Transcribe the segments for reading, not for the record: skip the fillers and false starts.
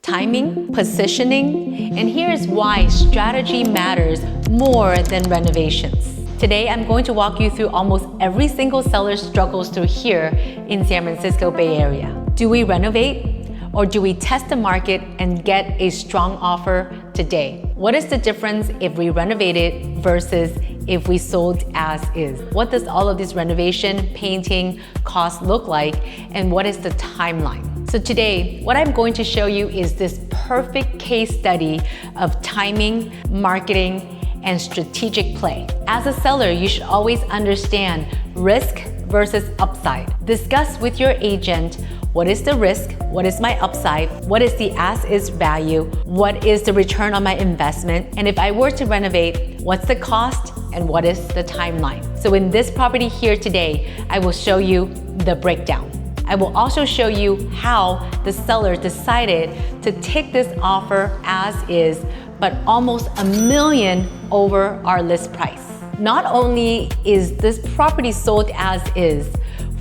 timing, positioning, and here's why strategy matters more than renovations. Today, I'm going to walk you through almost every single seller struggles through here in San Francisco Bay Area. Do we renovate or do we test the market and get a strong offer today? What is the difference if we renovated versus if we sold as is? What does all of this renovation, painting, cost look like? And what is the timeline? So today, what I'm going to show you is this perfect case study of timing, marketing, and strategic play. As a seller, you should always understand risk versus upside. Discuss with your agent, what is the risk? What is my upside? What is the as-is value? What is the return on my investment? And if I were to renovate, what's the cost and what is the timeline? So in this property here today, I will show you the breakdown. I will also show you how the seller decided to take this offer as is, but almost $1 million over our list price. Not only is this property sold as is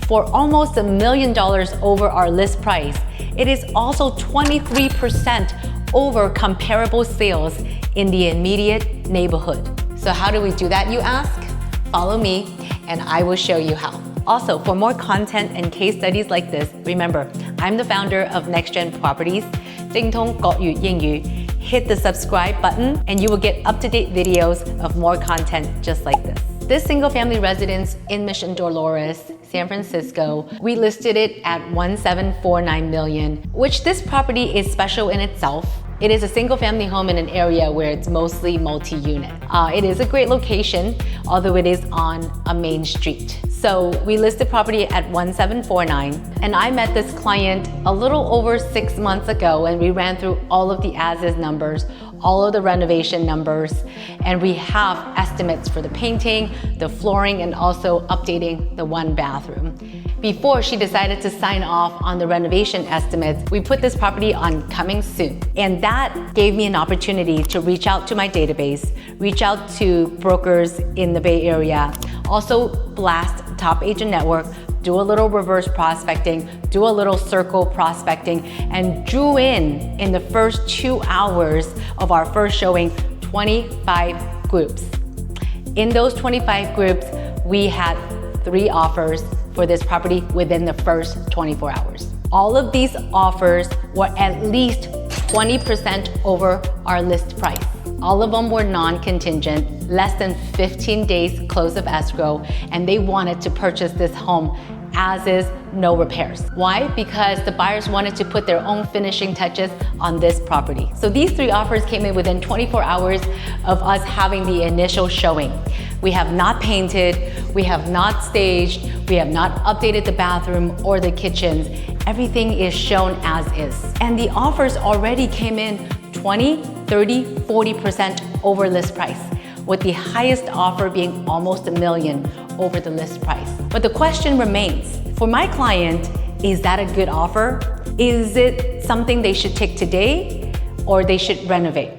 for almost $1 million over our list price, it is also 23% over comparable sales in the immediate neighborhood. So how do we do that, you ask? Follow me and I will show you how. Also, for more content and case studies like this, remember, I'm the founder of Next Gen Properties, 精通國語英語. Hit the subscribe button and you will get up-to-date videos of more content just like this. This single-family residence in Mission Dolores, San Francisco, we listed it at $1.749 million, which this property is special in itself. It is a single-family home in an area where it's mostly multi-unit. It is a great location, although it is on a main street. So we listed property at $1.749, and I met this client a little over 6 months ago, and we ran through all of the as-is numbers, all of the renovation numbers, and we have estimates for the painting, the flooring, and also updating the one bathroom. Before she decided to sign off on the renovation estimates, we put this property on coming soon. And that gave me an opportunity to reach out to my database, reach out to brokers in the Bay Area, also blast top agent network, do a little reverse prospecting, do a little circle prospecting, and drew in the first 2 hours of our first showing, 25 groups. In those 25 groups, we had 3 offers for this property within the first 24 hours. All of these offers were at least 20% over our list price. All of them were non-contingent, less than 15 days close of escrow, and they wanted to purchase this home as is, no repairs. Why? Because the buyers wanted to put their own finishing touches on this property. So these 3 offers came in within 24 hours of us having the initial showing. We have not painted, we have not staged, we have not updated the bathroom or the kitchens. Everything is shown as is. And the offers already came in 20, 30, 40% over list price, with the highest offer being almost $1 million over the list price. But the question remains, for my client, is that a good offer? Is it something they should take today or they should renovate?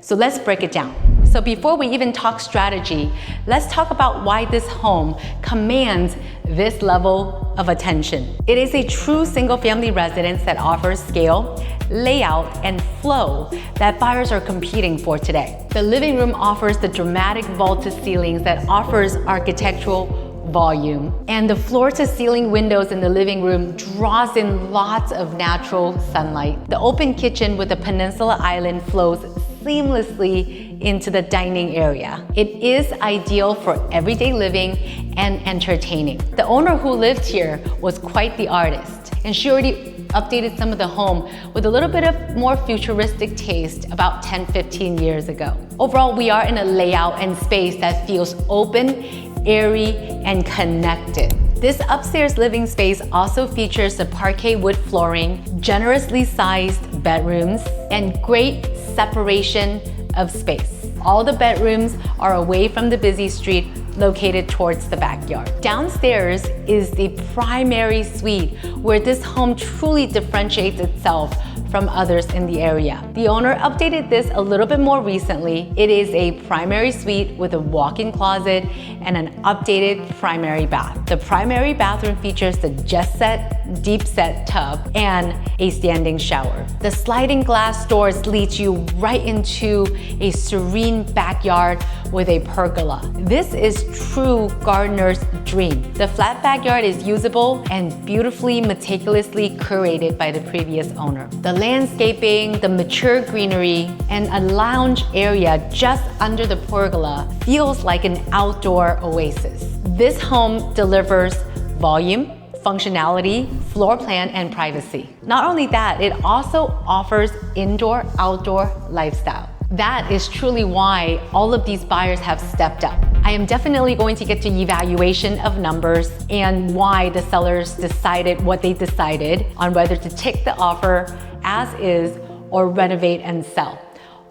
So let's break it down. So before we even talk strategy, let's talk about why this home commands this level of attention. It is a true single-family residence that offers scale, layout, and flow that buyers are competing for today. The living room offers the dramatic vaulted ceilings that offers architectural volume. And the floor-to-ceiling windows in the living room draws in lots of natural sunlight. The open kitchen with a peninsula island flows seamlessly into the dining area. It is ideal for everyday living and entertaining. The owner who lived here was quite the artist, and she already updated some of the home with a little bit of more futuristic taste about 10, 15 years ago. Overall, we are in a layout and space that feels open, airy, and connected. This upstairs living space also features the parquet wood flooring, generously sized bedrooms, and great separation of space. All the bedrooms are away from the busy street, located towards the backyard. Downstairs is the primary suite where this home truly differentiates itself from others in the area. The owner updated this a little bit more recently. It is a primary suite with a walk-in closet and an updated primary bath. The primary bathroom features the jet set, deep set tub and a standing shower. The sliding glass doors leads you right into a serene backyard with a pergola. This is true gardener's dream. The flat backyard is usable and beautifully, meticulously curated by the previous owner. The landscaping, the mature greenery, and a lounge area just under the pergola feels like an outdoor oasis. This home delivers volume, functionality, floor plan, and privacy. Not only that, it also offers indoor-outdoor lifestyle. That is truly why all of these buyers have stepped up. I am definitely going to get to evaluation of numbers and why the sellers decided what they decided on whether to take the offer as is or renovate and sell.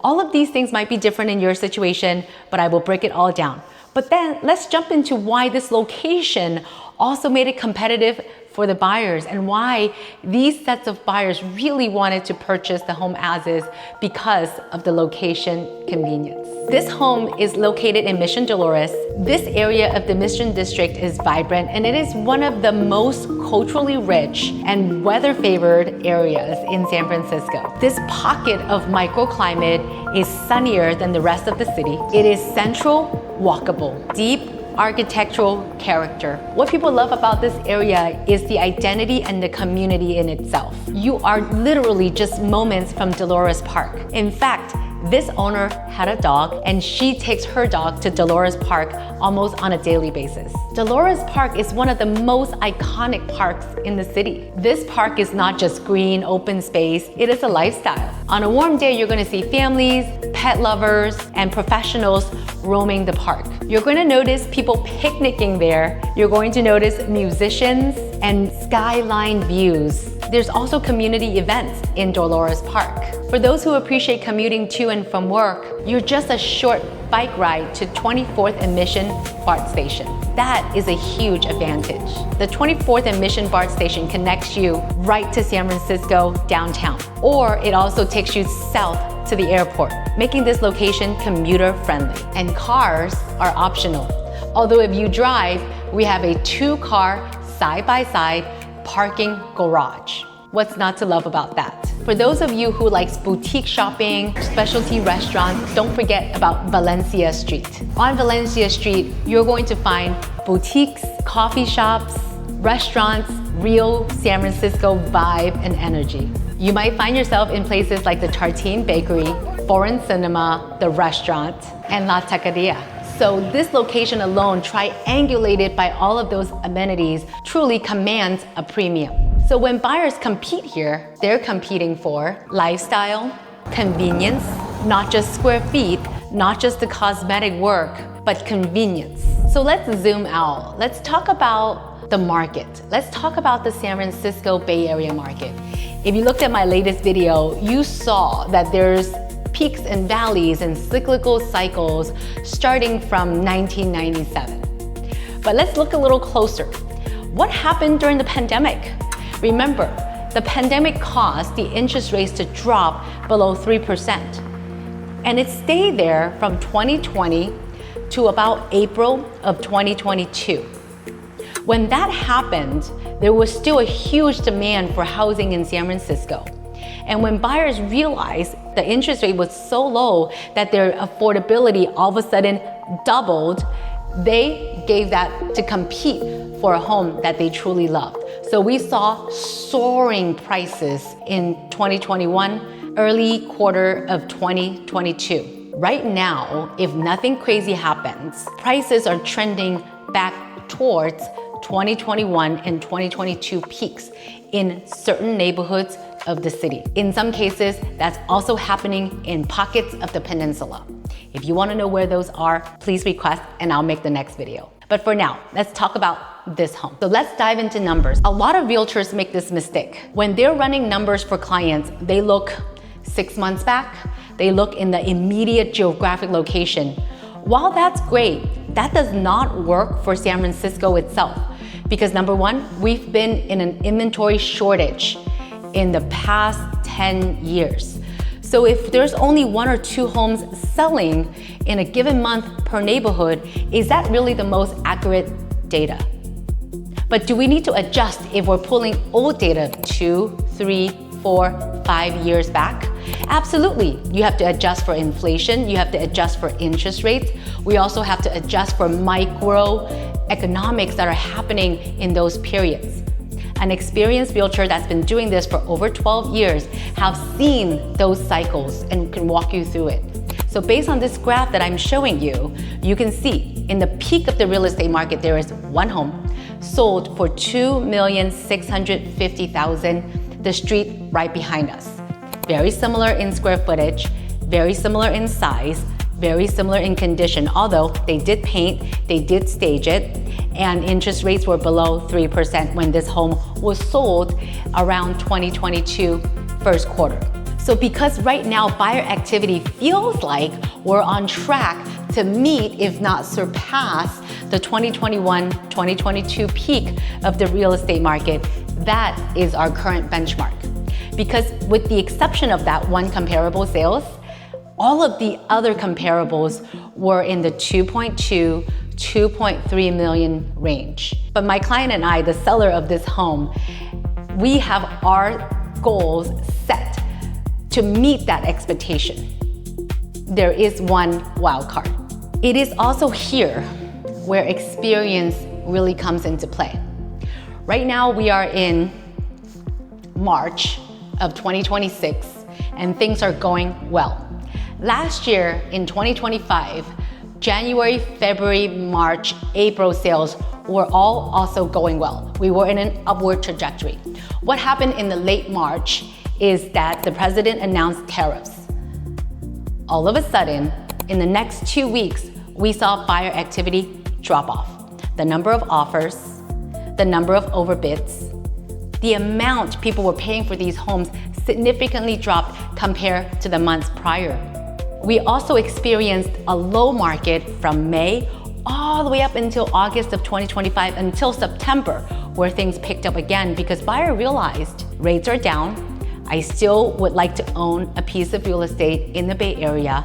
All of these things might be different in your situation, but I will break it all down. But then let's jump into why this location also made it competitive for the buyers and why these sets of buyers really wanted to purchase the home as is because of the location convenience. This home is located in Mission Dolores. This area of the Mission District is vibrant and it is one of the most culturally rich and weather-favored areas in San Francisco. This pocket of microclimate is sunnier than the rest of the city. It is central, walkable, deep architectural character. What people love about this area is the identity and the community in itself. You are literally just moments from Dolores Park. In fact, this owner had a dog and she takes her dog to Dolores Park almost on a daily basis. Dolores Park is one of the most iconic parks in the city. This park is not just green, open space, it is a lifestyle. On a warm day, you're gonna see families, pet lovers, and professionals roaming the park. You're going to notice people picnicking there. You're going to notice musicians and skyline views. There's also community events in Dolores Park. For those who appreciate commuting to and from work, you're just a short bike ride to 24th and Mission BART station. That is a huge advantage. The 24th and Mission BART station connects you right to San Francisco downtown, or it also takes you south to the airport, making this location commuter friendly. And cars are optional. Although if you drive, we have a 2-car side-by-side parking garage. What's not to love about that? For those of you who likes boutique shopping, specialty restaurants, don't forget about Valencia Street. On Valencia Street, you're going to find boutiques, coffee shops, restaurants, real San Francisco vibe and energy. You might find yourself in places like the Tartine Bakery, Foreign Cinema, the restaurant, and La Taqueria. So this location alone, triangulated by all of those amenities, truly commands a premium. So when buyers compete here, they're competing for lifestyle, convenience, not just square feet, not just the cosmetic work, but convenience. So let's zoom out. Let's talk about the market. Let's talk about the San Francisco Bay Area market. If you looked at my latest video, you saw that there's peaks and valleys and cyclical cycles starting from 1997. But let's look a little closer. What happened during the pandemic? Remember, the pandemic caused the interest rates to drop below 3%. And it stayed there from 2020 to about April of 2022. When that happened, there was still a huge demand for housing in San Francisco. And when buyers realized the interest rate was so low that their affordability all of a sudden doubled, they gave that to compete for a home that they truly loved. So we saw soaring prices in 2021, early quarter of 2022. Right now, if nothing crazy happens, prices are trending back towards 2021 and 2022 peaks in certain neighborhoods of the city. In some cases, that's also happening in pockets of the peninsula. If you want to know where those are, please request and I'll make the next video. But for now, let's talk about this home. So let's dive into numbers. A lot of realtors make this mistake. When they're running numbers for clients, they look 6 months back, they look in the immediate geographic location. While that's great, that does not work for San Francisco itself. Because number one, we've been in an inventory shortage in the past 10 years. So if there's only 1 or 2 homes selling in a given month per neighborhood, is that really the most accurate data? But do we need to adjust if we're pulling old data 2, 3, 4, 5 years back? Absolutely. You have to adjust for inflation. You have to adjust for interest rates. We also have to adjust for microeconomics that are happening in those periods. An experienced realtor that's been doing this for over 12 years have seen those cycles and can walk you through it. So based on this graph that I'm showing you, you can see in the peak of the real estate market, there is one home sold for $2,650,000, the street right behind us. Very similar in square footage, very similar in size, very similar in condition, although they did paint, they did stage it, and interest rates were below 3% when this home was sold around 2022 first quarter. So because right now buyer activity feels like we're on track to meet, if not surpass, the 2021-2022 peak of the real estate market, that is our current benchmark. Because with the exception of that one comparable sales, all of the other comparables were in the 2.2, 2.3 million range. But my client and I, the seller of this home, we have our goals set to meet that expectation. There is one wild card. It is also here where experience really comes into play. Right now we are in March of 2026 and things are going well. Last year in 2025, January, February, March, April sales were all also going well. We were in an upward trajectory. What happened in the late March is that the president announced tariffs. All of a sudden, in the next 2 weeks, we saw buyer activity drop off. The number of offers, the number of overbids, the amount people were paying for these homes significantly dropped compared to the months prior. We also experienced a low market from May all the way up until August of 2025 until September, where things picked up again because buyers realized rates are down. I still would like to own a piece of real estate in the Bay Area,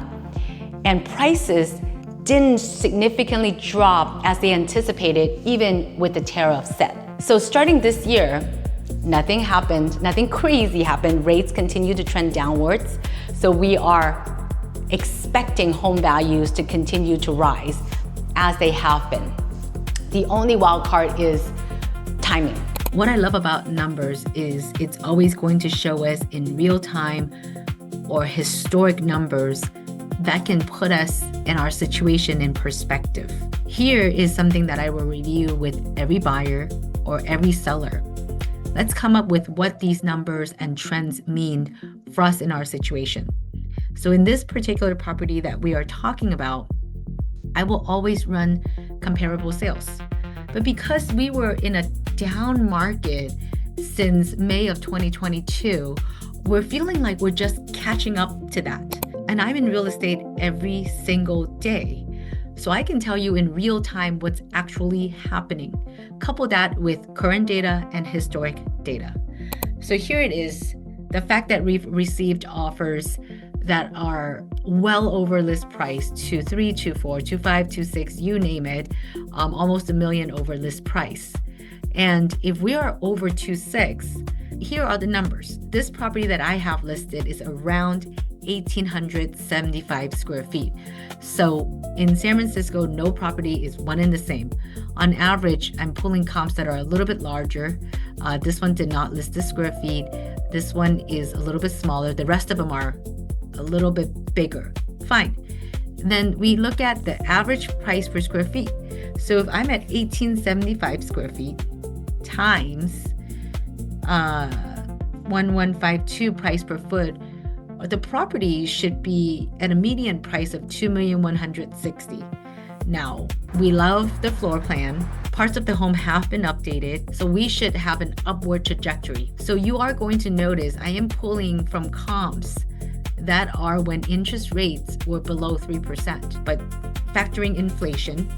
and prices didn't significantly drop as they anticipated, even with the tariff set. So starting this year, nothing happened, nothing crazy happened. Rates continue to trend downwards. So we are expecting home values to continue to rise as they have been. The only wild card is timing. What I love about numbers is it's always going to show us in real time or historic numbers that can put us and our situation in perspective. Here is something that I will review with every buyer or every seller. Let's come up with what these numbers and trends mean for us in our situation. So in this particular property that we are talking about, I will always run comparable sales. But because we were in a down market since May of 2022, we're feeling like we're just catching up to that. And I'm in real estate every single day. So I can tell you in real time what's actually happening. Couple that with current data and historic data. So here it is, the fact that we've received offers that are well over list price, 2.3, 2.4, 2.5, 2.6, you name it, almost $1 million over list price. And if we are over 2.6, here are the numbers. This property that I have listed is around 1,875 square feet. So in San Francisco, no property is one and the same. On average, I'm pulling comps that are a little bit larger. This one did not list the square feet. This one is a little bit smaller. The rest of them are a little bit bigger. Fine. Then we look at the average price per square feet. So if I'm at 1,875 square feet times 1,152 price per foot, the property should be at a median price of $2,160,000. Now, we love the floor plan. Parts of the home have been updated, so we should have an upward trajectory. So you are going to notice I am pulling from comps that are when interest rates were below 3%. But factoring inflation,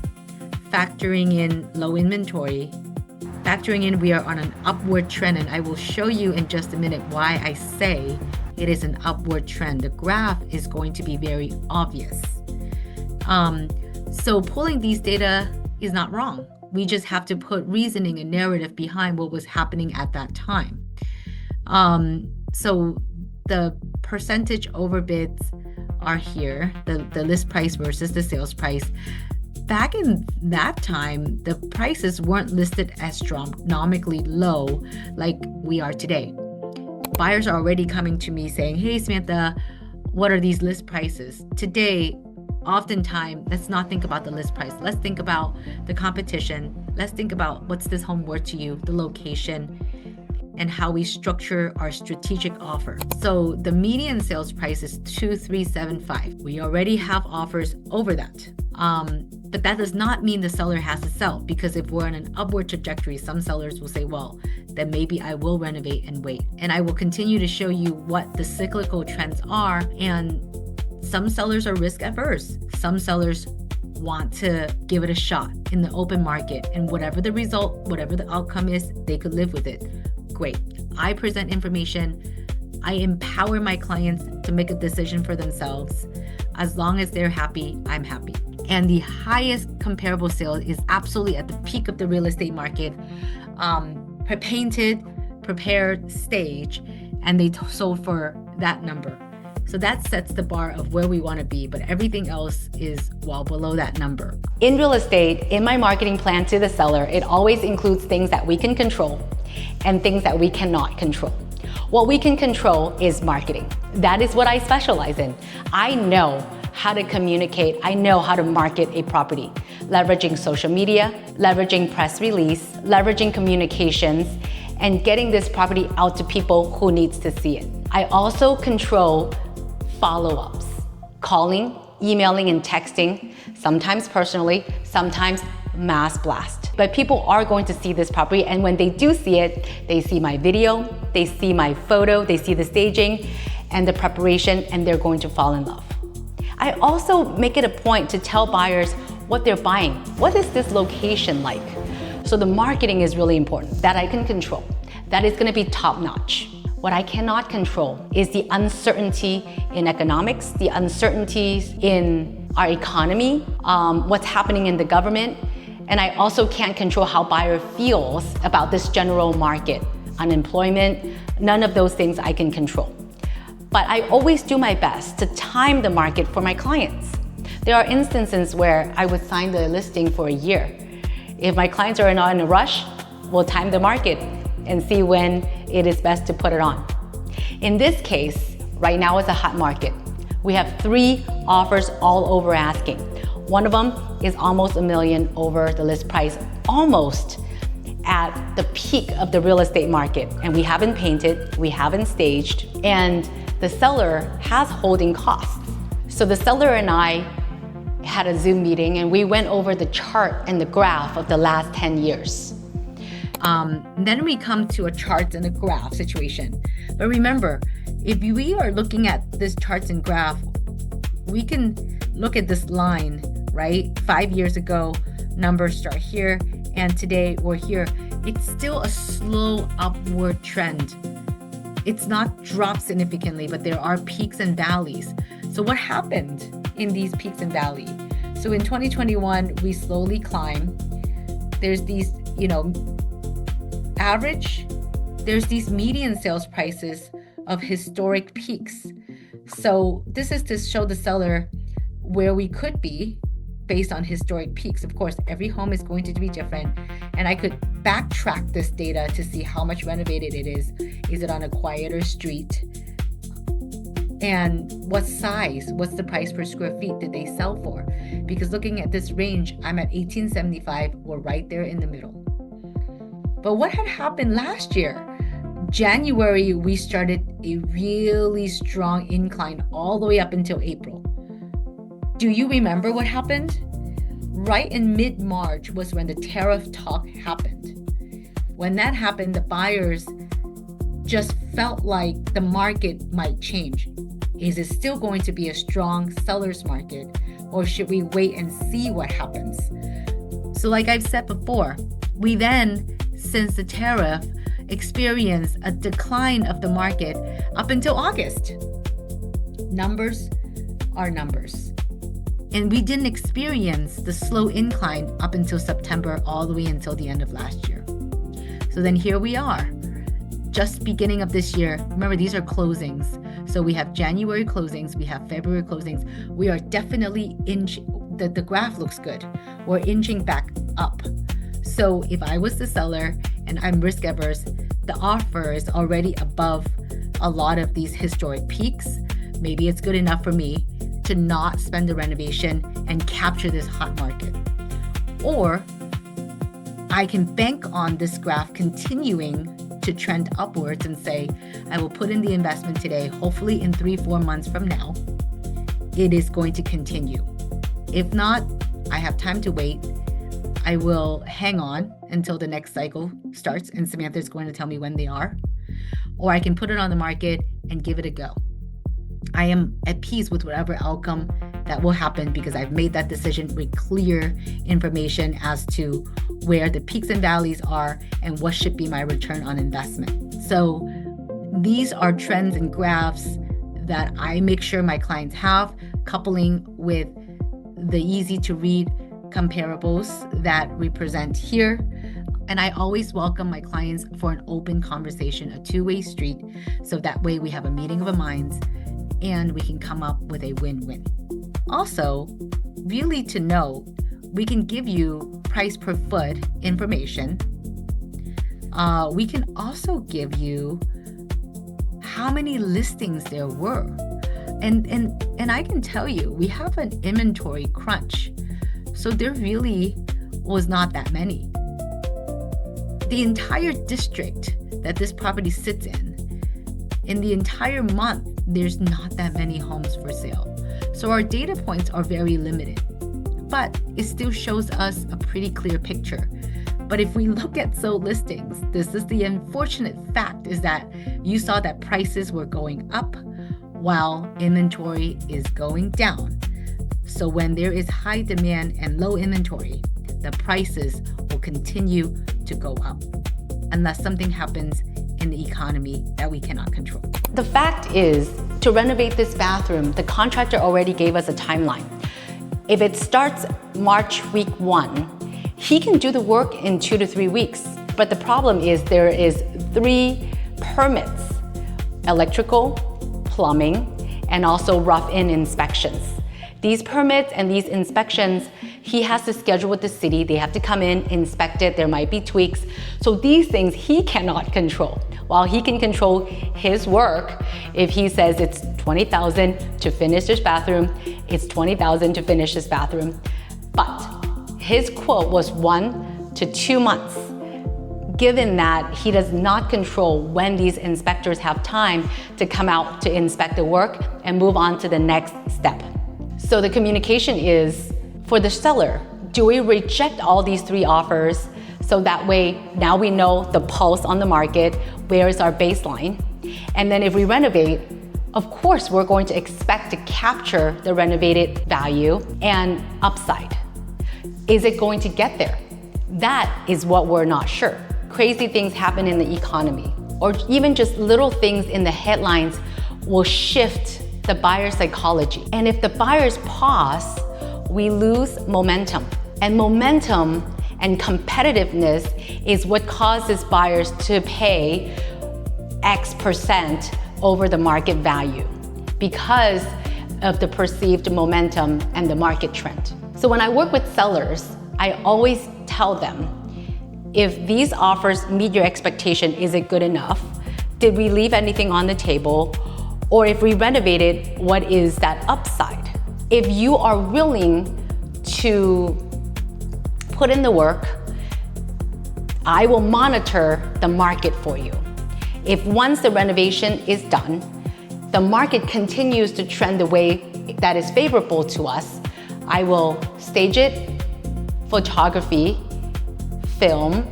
factoring in low inventory, Factoring in, we are on an upward trend, and I will show you in just a minute why I say it is an upward trend. The graph is going to be very obvious. So pulling these data is not wrong. We just have to put reasoning and narrative behind what was happening at that time. So the percentage overbids are here, the list price versus the sales price. Back in that time, the prices weren't listed as astronomically low like we are today. Buyers are already coming to me saying, hey, Samantha, what are these list prices? Today, oftentimes, let's not think about the list price. Let's think about the competition. Let's think about what's this home worth to you, the location, and how we structure our strategic offer. So the median sales price is $2,375. We already have offers over that. But that does not mean the seller has to sell, because if we're on an upward trajectory, some sellers will say, well, then maybe I will renovate and wait. And I will continue to show you what the cyclical trends are. And some sellers are risk averse. Some sellers want to give it a shot in the open market. And whatever the result, whatever the outcome is, they could live with it. Great. I present information. I empower my clients to make a decision for themselves. As long as they're happy, I'm happy. And the highest comparable sale is absolutely at the peak of the real estate market, painted, prepared stage, and they sold for that number. So that sets the bar of where we want to be, but everything else is well below that number. In real estate, in my marketing plan to the seller, it always includes things that we can control and things that we cannot control. What we can control is marketing. That is what I specialize in. I know how to communicate. I know how to market a property, leveraging social media, leveraging press release, leveraging communications, and getting this property out to people who needs to see it. I also control follow-ups, calling, emailing, and texting, sometimes personally, sometimes mass blast. But people are going to see this property, and when they do see it, they see my video, they see my photo, they see the staging and the preparation, and they're going to fall in love. I also make it a point to tell buyers what they're buying. What is this location like? So the marketing is really important. That I can control. That is going to be top notch. What I cannot control is the uncertainty in economics, the uncertainties in our economy, what's happening in the government. And I also can't control how buyer feels about this general market, unemployment, none of those things I can control. But I always do my best to time the market for my clients. There are instances where I would sign the listing for a year. If my clients are not in a rush, we'll time the market and see when it is best to put it on. In this case, right now it's a hot market. We have 3 offers all over asking. One of them is almost $1 million over the list price, almost at the peak of the real estate market. And we haven't painted, we haven't staged, and the seller has holding costs. So the seller and I had a Zoom meeting and we went over the chart and the graph of the last 10 years. Then we come to a charts and a graph situation. But remember, if we are looking at this charts and graph, we can look at this line, right? 5 years ago, numbers start here, and today we're here. It's still a slow upward trend. It's not dropped significantly, but there are peaks and valleys. So what happened in these peaks and valleys? So in 2021, we slowly climb. There's these, average, there's these median sales prices of historic peaks. So this is to show the seller where we could be based on historic peaks. Of course, every home is going to be different. And I could backtrack this data to see how much renovated it is. Is it on a quieter street? And what size? What's the price per square feet did they sell for? Because looking at this range, I'm at $1,875. We're right there in the middle. But what had happened last year? January, we started a really strong incline all the way up until April. Do you remember what happened? Right in mid-March was when the tariff talk happened. When that happened, the buyers just felt like the market might change. Is it still going to be a strong seller's market, or should we wait and see what happens? So like I've said before, we then since the tariff experienced a decline of the market up until August. Numbers are numbers. And we didn't experience the slow incline up until September, all the way until the end of last year. So then here we are, just beginning of this year. Remember, these are closings. So we have January closings, we have February closings. We are definitely the graph looks good. We're inching back up. So if I was the seller and I'm risk averse, the offer is already above a lot of these historic peaks. Maybe it's good enough for me to not spend the renovation and capture this hot market. Or I can bank on this graph continuing to trend upwards and say, I will put in the investment today, hopefully in 3-4 months from now, it is going to continue. If not, I have time to wait. I will hang on until the next cycle starts, and Samantha is going to tell me when they are. Or I can put it on the market and give it a go. I am at peace with whatever outcome that will happen because I've made that decision with clear information as to where the peaks and valleys are and what should be my return on investment. So these are trends and graphs that I make sure my clients have, coupling with the easy to read comparables that we present here. And I always welcome my clients for an open conversation, a two-way street, so that way we have a meeting of the minds and we can come up with a win-win. Also, really to note, we can give you price per foot information. We can also give you how many listings there were. And I can tell you, we have an inventory crunch. So there really was not that many. The entire district that this property sits in the entire month, there's not that many homes for sale. So our data points are very limited, but it still shows us a pretty clear picture. But if we look at sold listings, this is the unfortunate fact, is that you saw that prices were going up while inventory is going down. So when there is high demand and low inventory, the prices will continue to go up unless something happens in the economy that we cannot control. The fact is, to renovate this bathroom, the contractor already gave us a timeline. If it starts March week 1, he can do the work in 2 to 3 weeks. But the problem is there is 3 permits: electrical, plumbing, and also rough-in inspections. These permits and these inspections, he has to schedule with the city. They have to come in, inspect it. There might be tweaks. So these things he cannot control. While he can control his work, if he says it's $20,000 to finish this bathroom, it's $20,000 to finish this bathroom. But his quote was 1 to 2 months. Given that he does not control when these inspectors have time to come out to inspect the work and move on to the next step. So the communication is, for the seller, do we reject all these 3 offers so that way now we know the pulse on the market, where is our baseline? And then if we renovate, of course we're going to expect to capture the renovated value and upside. Is it going to get there? That is what we're not sure. Crazy things happen in the economy, or even just little things in the headlines will shift the buyer's psychology. And if the buyers pause, we lose momentum. And momentum and competitiveness is what causes buyers to pay X% over the market value because of the perceived momentum and the market trend. So when I work with sellers, I always tell them, if these offers meet your expectation, is it good enough? Did we leave anything on the table? Or if we renovated, what is that upside? If you are willing to put in the work, I will monitor the market for you. If once the renovation is done, the market continues to trend the way that is favorable to us, I will stage it, photography, film,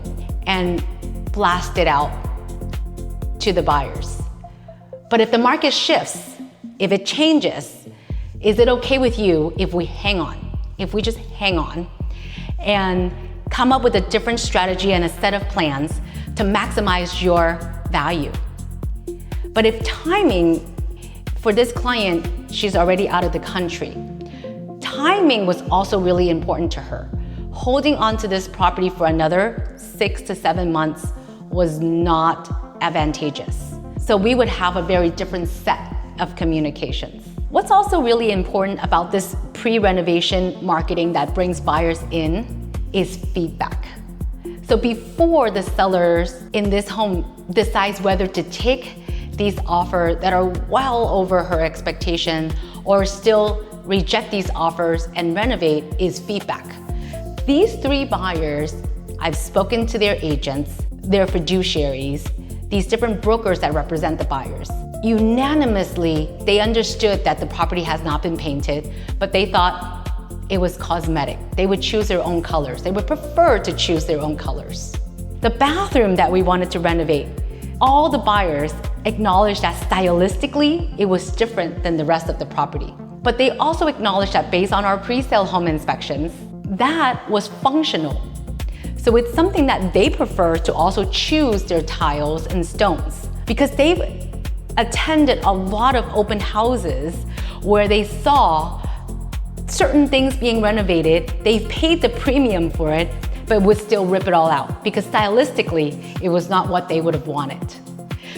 and blast it out to the buyers. But if the market shifts, if it changes, is it okay with you if we hang on? If we just hang on and come up with a different strategy and a set of plans to maximize your value. But if timing, for this client, she's already out of the country. Timing was also really important to her. Holding on to this property for another 6 to 7 months was not advantageous. So we would have a very different set of communications. What's also really important about this pre-renovation marketing that brings buyers in is feedback. So before the sellers in this home decides whether to take these offers that are well over her expectation or still reject these offers and renovate is feedback. These 3 buyers, I've spoken to their agents, their fiduciaries, these different brokers that represent the buyers. Unanimously, they understood that the property has not been painted, but they thought it was cosmetic. They would choose their own colors. They would prefer to choose their own colors. The bathroom that we wanted to renovate, all the buyers acknowledged that stylistically, it was different than the rest of the property. But they also acknowledged that based on our pre-sale home inspections, that was functional. So it's something that they prefer to also choose their tiles and stones because they've attended a lot of open houses where they saw certain things being renovated, they've paid the premium for it, but would still rip it all out because stylistically, it was not what they would have wanted.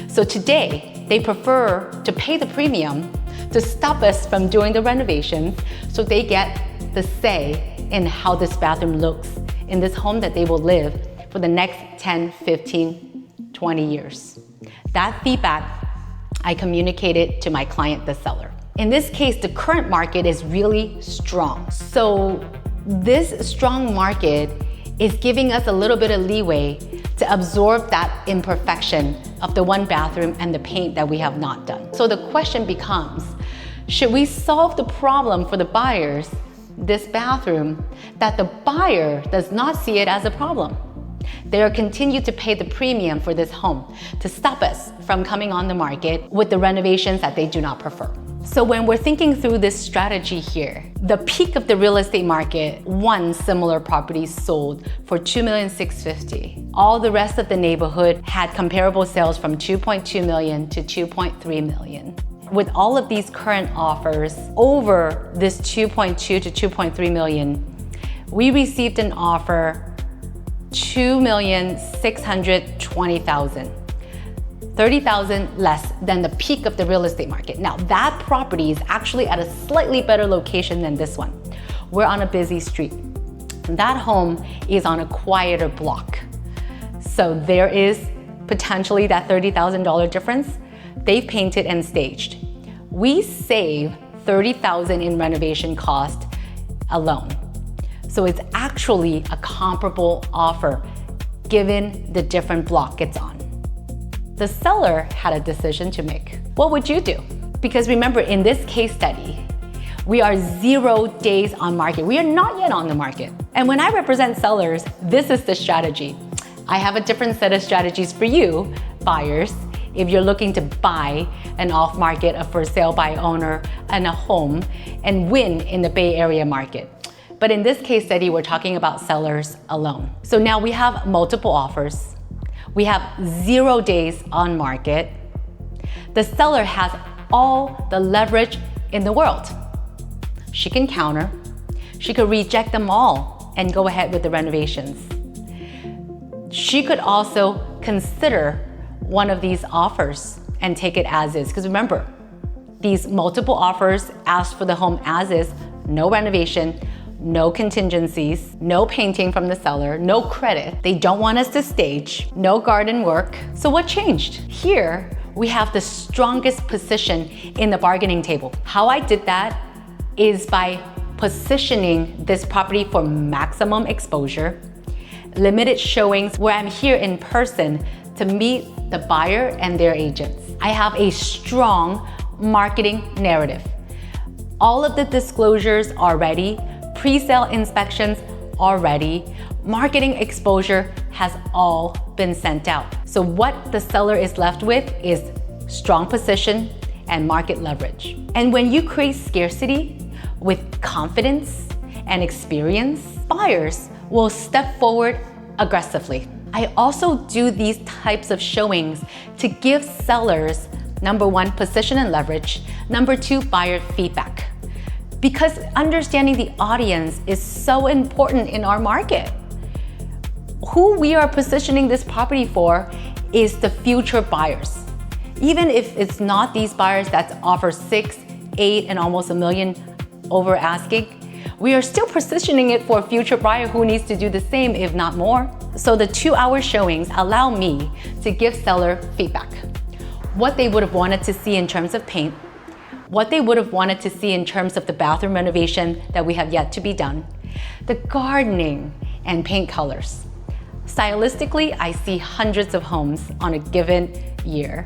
So today, they prefer to pay the premium to stop us from doing the renovations so they get the say in how this bathroom looks in this home that they will live for the next 10, 15, 20 years. That feedback I communicated to my client, the seller. In this case, the current market is really strong. So this strong market is giving us a little bit of leeway to absorb that imperfection of the one bathroom and the paint that we have not done. So the question becomes, should we solve the problem for the buyers, this bathroom, that the buyer does not see it as a problem? They are continue to pay the premium for this home to stop us from coming on the market with the renovations that they do not prefer. So when we're thinking through this strategy here, the peak of the real estate market, one similar property sold for $2,650,000. All the rest of the neighborhood had comparable sales from $2.2 million to $2.3 million. With all of these current offers over this $2.2 to $2.3 million, we received an offer $2,620,000. $30,000 less than the peak of the real estate market. Now that property is actually at a slightly better location than this one. We're on a busy street. That home is on a quieter block. So there is potentially that $30,000 difference. They've painted and staged. We save $30,000 in renovation cost alone. So it's actually a comparable offer given the different block it's on. The seller had a decision to make. What would you do? Because remember, in this case study, we are 0 days on market. We are not yet on the market. And when I represent sellers, this is the strategy. I have a different set of strategies for you, buyers, if you're looking to buy an off-market, a for sale by owner, and a home, and win in the Bay Area market. But in this case study, we're talking about sellers alone. So now we have multiple offers. We have 0 days on market. The seller has all the leverage in the world. She can counter. She could reject them all and go ahead with the renovations. She could also consider one of these offers and take it as is. Because remember, these multiple offers ask for the home as is, no renovation, no contingencies, no painting from the seller, no credit. They don't want us to stage, no garden work. So what changed? Here, we have the strongest position in the bargaining table. How I did that is by positioning this property for maximum exposure, limited showings where I'm here in person to meet the buyer and their agents. I have a strong marketing narrative. All of the disclosures are ready. Pre-sale inspections are ready. Marketing exposure has all been sent out. So what the seller is left with is strong position and market leverage. And when you create scarcity with confidence and experience, buyers will step forward aggressively. I also do these types of showings to give sellers, number one, position and leverage, number two, buyer feedback. Because understanding the audience is so important in our market. Who we are positioning this property for is the future buyers. Even if it's not these buyers that offer 6, 8, and almost $1 million over asking, we are still positioning it for a future buyer who needs to do the same, if not more. So the 2-hour showings allow me to give seller feedback. What they would have wanted to see in terms of paint, what they would have wanted to see in terms of the bathroom renovation that we have yet to be done, the gardening and paint colors. Stylistically, I see hundreds of homes on a given year,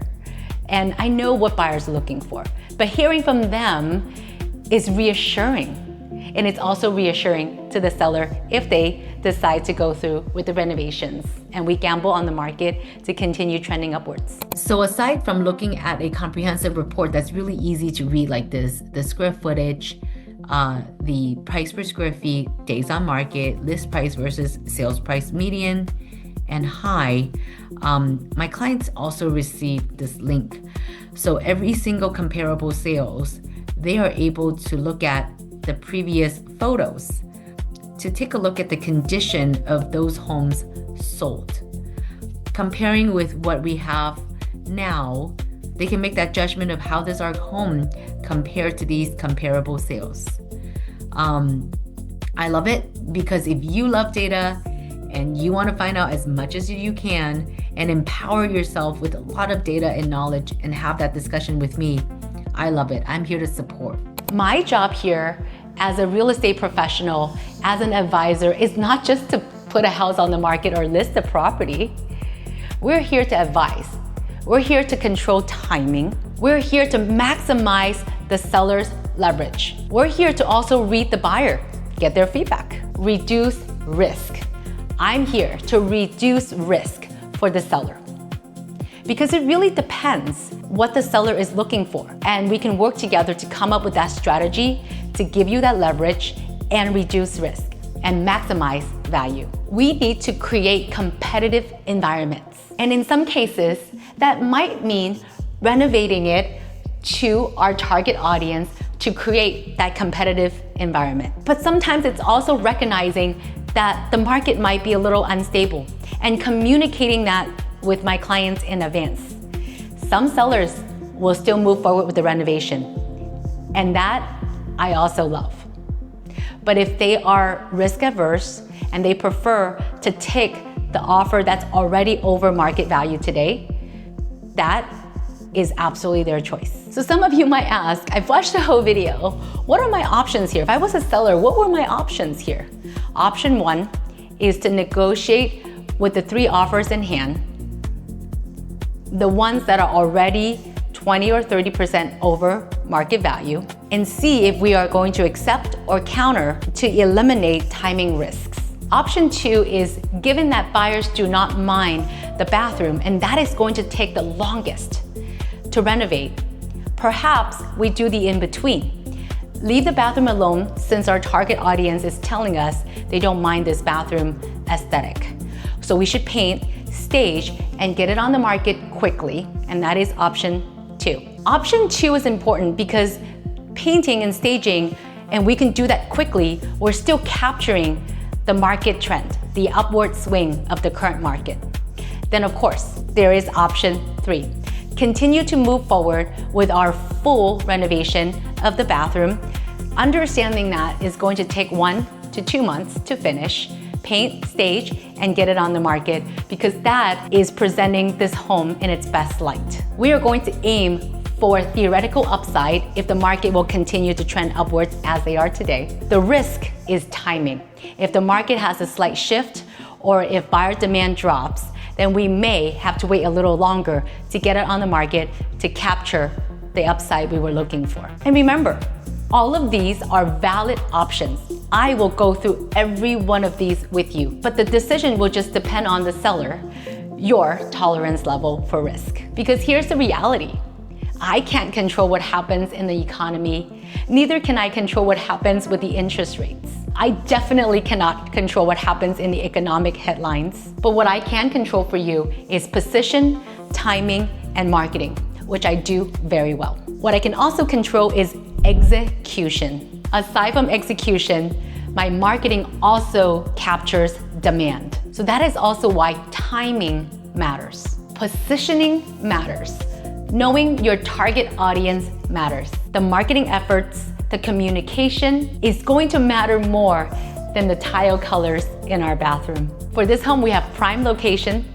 and I know what buyers are looking for. But hearing from them is reassuring, and it's also reassuring to the seller if they decide to go through with the renovations and we gamble on the market to continue trending upwards. So aside from looking at a comprehensive report that's really easy to read like this, the square footage, the price per square feet, days on market, list price versus sales price median and high, my clients also receive this link. So every single comparable sales, they are able to look at the previous photos to take a look at the condition of those homes sold. Comparing with what we have now, they can make that judgment of how does our home compare to these comparable sales. I love it because if you love data and you want to find out as much as you can and empower yourself with a lot of data and knowledge and have that discussion with me, I love it. I'm here to support. My job here as a real estate professional, as an advisor, is not just to put a house on the market or list a property. We're here to advise. We're here to control timing. We're here to maximize the seller's leverage. We're here to also read the buyer, get their feedback, reduce risk. I'm here to reduce risk for the seller because it really depends what the seller is looking for. And we can work together to come up with that strategy to give you that leverage and reduce risk and maximize value. We need to create competitive environments. And in some cases, that might mean renovating it to our target audience to create that competitive environment. But sometimes it's also recognizing that the market might be a little unstable and communicating that with my clients in advance. Some sellers will still move forward with the renovation, and that I also love. But if they are risk averse and they prefer to take the offer that's already over market value today, that is absolutely their choice. So some of you might ask, I've watched the whole video, what are my options here? If I was a seller, what were my options here? Option 1 is to negotiate with the 3 offers in hand, the ones that are already 20 or 30% over market value, and see if we are going to accept or counter to eliminate timing risks. Option 2 is given that buyers do not mind the bathroom and that is going to take the longest to renovate, perhaps we do the in-between. Leave the bathroom alone since our target audience is telling us they don't mind this bathroom aesthetic. So we should paint, stage, and get it on the market quickly, and that is option 2. Option 2 is important because painting and staging, and we can do that quickly, we're still capturing the market trend, the upward swing of the current market. Then of course, there is option 3. Continue to move forward with our full renovation of the bathroom, understanding that is going to take 1 to 2 months to finish, paint, stage, and get it on the market because that is presenting this home in its best light. We are going to aim for theoretical upside if the market will continue to trend upwards as they are today. The risk is timing. If the market has a slight shift or if buyer demand drops, then we may have to wait a little longer to get it on the market to capture the upside we were looking for. And remember, all of these are valid options. I will go through every one of these with you, but the decision will just depend on the seller, your tolerance level for risk. Because here's the reality. I can't control what happens in the economy. Neither can I control what happens with the interest rates. I definitely cannot control what happens in the economic headlines, but what I can control for you is position, timing, and marketing, which I do very well. What I can also control is execution. Aside from execution, my marketing also captures demand. So that is also why timing matters. Positioning matters. Knowing your target audience matters. The marketing efforts, the communication is going to matter more than the tile colors in our bathroom. For this home, we have prime location,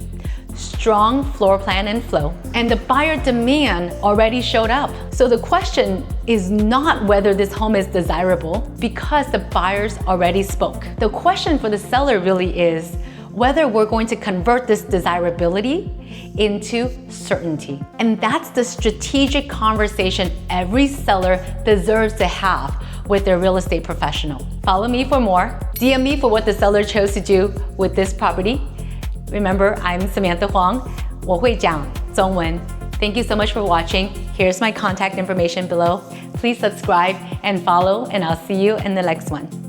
strong floor plan and flow, and the buyer demand already showed up. So the question is not whether this home is desirable because the buyers already spoke. The question for the seller really is whether we're going to convert this desirability into certainty. And that's the strategic conversation every seller deserves to have with their real estate professional. Follow me for more. DM me for what the seller chose to do with this property. Remember, I'm Samantha Huang. 我会讲中文. Thank you so much for watching. Here's my contact information below. Please subscribe and follow, and I'll see you in the next one.